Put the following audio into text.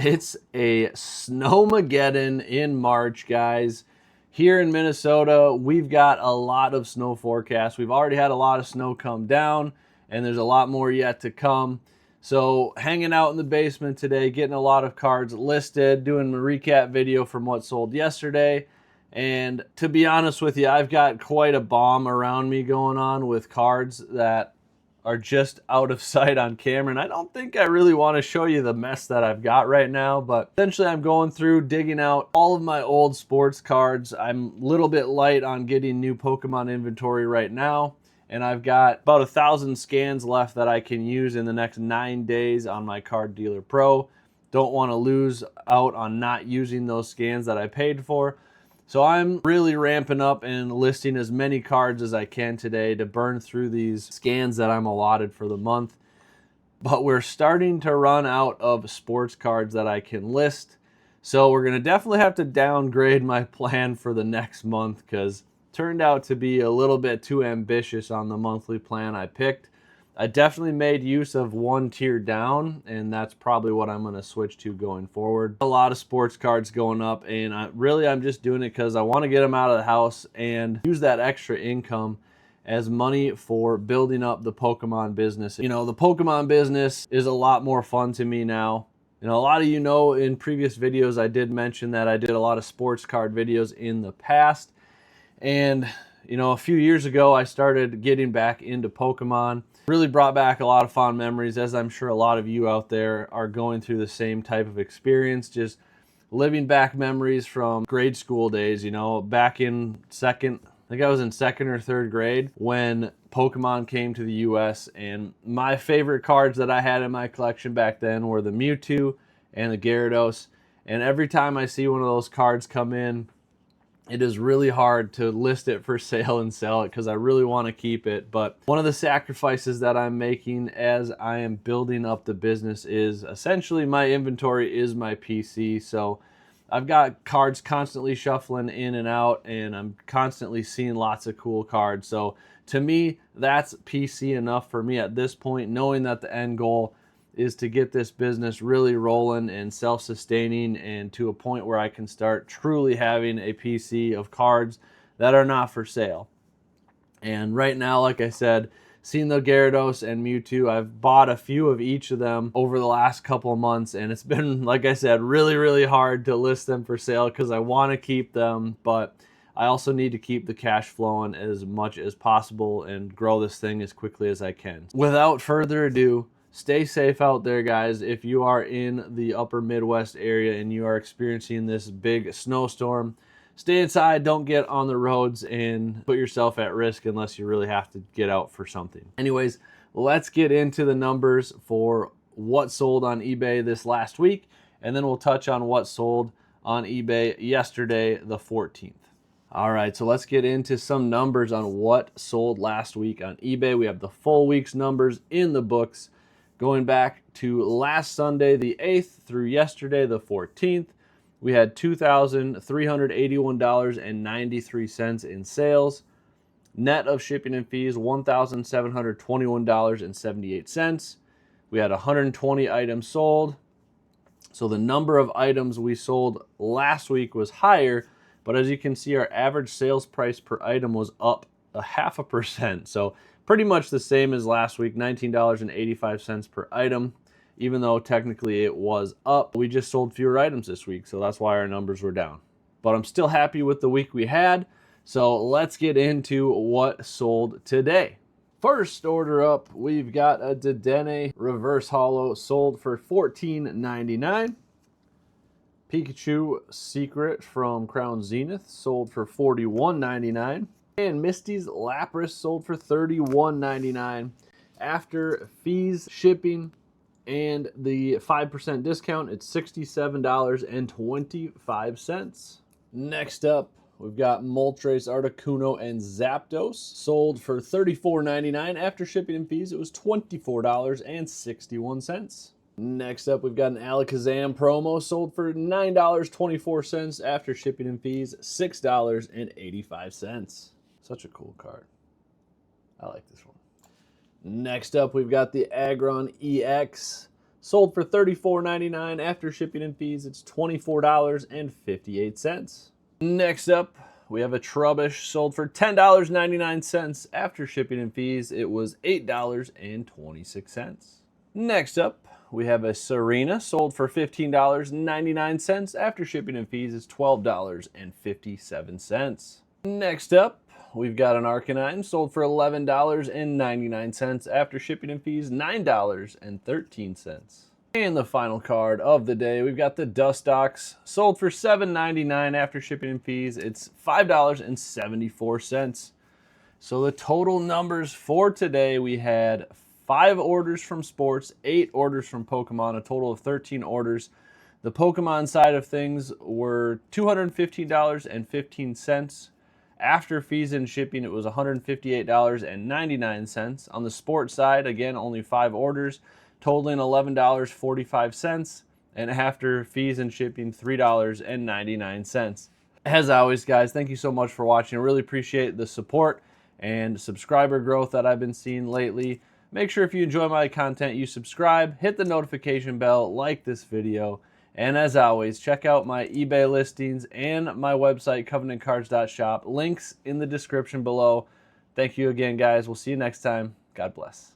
It's a snowmageddon in March, guys. Here in Minnesota, we've got a lot of snow forecasts. We've already had a lot of snow come down, and there's a lot more yet to come. So hanging out in the basement today, getting a lot of cards listed, doing a recap video from what sold yesterday. And to be honest with you, I've got quite a bomb around me going on with cards that are just out of sight on camera, and I don't think I really want to show you the mess that I've got right now, but essentially I'm going through digging out all of my old sports cards. I'm a little bit light on getting new Pokemon inventory right now, and I've got about 1,000 scans left that I can use in the next 9 days on my Card Dealer Pro. Don't want to lose out on not using those scans that I paid for. So I'm really ramping up and listing as many cards as I can today to burn through these scans that I'm allotted for the month. But we're starting to run out of sports cards that I can list. So we're going to definitely have to downgrade my plan for the next month because it turned out to be a little bit too ambitious on the monthly plan I picked. I definitely made use of one tier down, and that's probably what I'm going to switch to going forward. A lot of sports cards going up, and I'm just doing it because I want to get them out of the house and use that extra income as money for building up the Pokemon business. You know, the Pokemon business is a lot more fun to me now. You know, a lot of you know in previous videos I did mention that I did a lot of sports card videos in the past. And, you know, a few years ago I started getting back into Pokemon. Really brought back a lot of fond memories, as I'm sure a lot of you out there are going through the same type of experience, just living back memories from grade school days. You know, back in I think I was in second or third grade when Pokemon came to the US, and my favorite cards that I had in my collection back then were the Mewtwo and the Gyarados. And every time I see one of those cards come in, it is really hard to list it for sale and sell it because I really want to keep it. But one of the sacrifices that I'm making as I am building up the business is essentially my inventory is my PC. So I've got cards constantly shuffling in and out, and I'm constantly seeing lots of cool cards. So to me, that's PC enough for me at this point, knowing that the end goal is to get this business really rolling and self-sustaining and to a point where I can start truly having a PC of cards that are not for sale. And right now, like I said, seeing the Gyarados and Mewtwo, I've bought a few of each of them over the last couple of months, and it's been, like I said, really, really hard to list them for sale because I want to keep them, but I also need to keep the cash flowing as much as possible and grow this thing as quickly as I can. Without further ado, stay safe out there, guys. If you are in the upper Midwest area and you are experiencing this big snowstorm, stay inside, don't get on the roads and put yourself at risk unless you really have to get out for something. Anyways, let's get into the numbers for what sold on eBay this last week, and then we'll touch on what sold on eBay yesterday, the 14th. All right, so let's get into some numbers on what sold last week on eBay. We have the full week's numbers in the books, going back to last Sunday, the 8th, through yesterday, the 14th. We had $2,381.93 in sales. Net of shipping and fees, $1,721.78. We had 120 items sold. So the number of items we sold last week was higher, but as you can see, our average sales price per item was up 0.5%. So pretty much the same as last week, $19.85 per item, even though technically it was up. We just sold fewer items this week, so that's why our numbers were down. But I'm still happy with the week we had, so let's get into what sold today. First order up, we've got a Dedenne Reverse Holo sold for $14.99. Pikachu Secret from Crown Zenith sold for $41.99. And Misty's Lapras sold for $31.99. After fees, shipping, and the 5% discount, it's $67.25. Next up, we've got Moltres, Articuno, and Zapdos sold for $34.99. After shipping and fees, it was $24.61. Next up, we've got an Alakazam promo sold for $9.24. After shipping and fees, $6.85. Such a cool card. I like this one. Next up, we've got the Aggron EX sold for $34.99. After shipping and fees, it's $24.58. Next up, we have a Trubbish sold for $10.99. After shipping and fees, it was $8.26. Next up, we have a Serena sold for $15.99. After shipping and fees, it's $12.57. Next up, we've got an Arcanine sold for $11.99. After shipping and fees, $9.13. And the final card of the day, we've got the Dustox sold for $7.99. After shipping and fees, it's $5.74. So the total numbers for today, we had 5 orders from sports, 8 orders from Pokemon, a total of 13 orders. The Pokemon side of things were $215.15. After fees and shipping, it was $158.99. On the sports side, again, only 5 orders, totaling $11.45. And after fees and shipping, $3.99. As always, guys, thank you so much for watching. I really appreciate the support and subscriber growth that I've been seeing lately. Make sure if you enjoy my content, you subscribe, hit the notification bell, like this video, and as always, check out my eBay listings and my website, covenantcards.shop. Links in the description below. Thank you again, guys. We'll see you next time. God bless.